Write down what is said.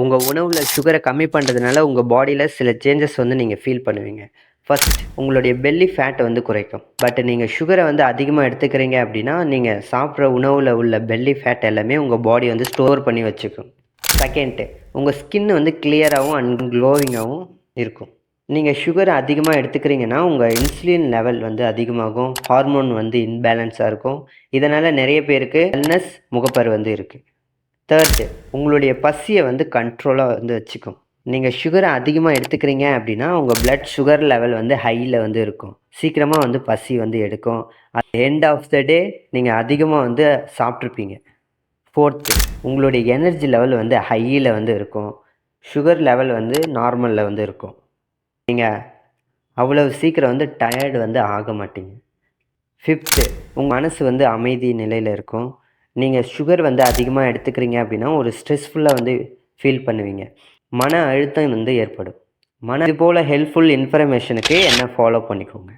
உங்கள் உணவில் சுகரை கம்மி பண்ணுறதுனால உங்கள் பாடியில் சில சேஞ்சஸ் வந்து நீங்கள் ஃபீல் பண்ணுவீங்க. ஃபர்ஸ்ட் உங்களுடைய பெல்லி ஃபேட்டை வந்து குறைக்கும். பட் நீங்கள் சுகரை வந்து அதிகமாக எடுத்துக்கிறீங்க அப்படின்னா நீங்கள் சாப்பிட்ற உணவில் உள்ள பெல்லி ஃபேட் எல்லாமே உங்கள் பாடி வந்து ஸ்டோர் பண்ணி வச்சுக்கும். செகண்ட்டு, உங்கள் ஸ்கின் வந்து கிளியராகவும் அண்ட் க்ளோவிங்காகவும் இருக்கும். நீங்கள் சுகரை அதிகமாக எடுத்துக்கிறீங்கன்னா உங்கள் இன்சுலின் லெவல் வந்து அதிகமாகும், ஹார்மோன் வந்து இன்பேலன்ஸாக இருக்கும். இதனால் நிறைய பேருக்கு வெல்னஸ் முகப்பரு வந்து இருக்குது. தேர்டு, உங்களுடைய பசியை வந்து கண்ட்ரோலாக வந்து வச்சுக்கும். நீங்கள் சுகரை அதிகமாக எடுத்துக்கிறீங்க அப்படின்னா உங்கள் பிளட் சுகர் லெவல் வந்து ஹையில் வந்து இருக்கும். சீக்கிரமாக வந்து பசி வந்து எடுக்கும். அட் எண்ட் ஆஃப் த டே நீங்கள் அதிகமாக வந்து சாப்பிட்ருப்பீங்க. ஃபோர்த்து, உங்களுடைய எனர்ஜி லெவல் வந்து ஹையில் வந்து இருக்கும். சுகர் லெவல் வந்து நார்மலில் வந்து இருக்கும். நீங்கள் அவ்வளவு சீக்கிரம் வந்து டயர்டு வந்து ஆக மாட்டீங்க. ஃபிஃப்த்து, உங்கள் மனசு வந்து அமைதி நிலையில் இருக்கும். நீங்கள் சுகர் வந்து அதிகமாக எடுத்துக்கிறீங்க அப்படின்னா ஒரு ஸ்ட்ரெஸ்ஃபுல்லாக வந்து ஃபீல் பண்ணுவீங்க. மன அழுத்தம் வந்து ஏற்படும். இது போல் ஹெல்ப்ஃபுல் இன்ஃபர்மேஷனுக்கு என்ன ஃபாலோ பண்ணிக்கோங்க.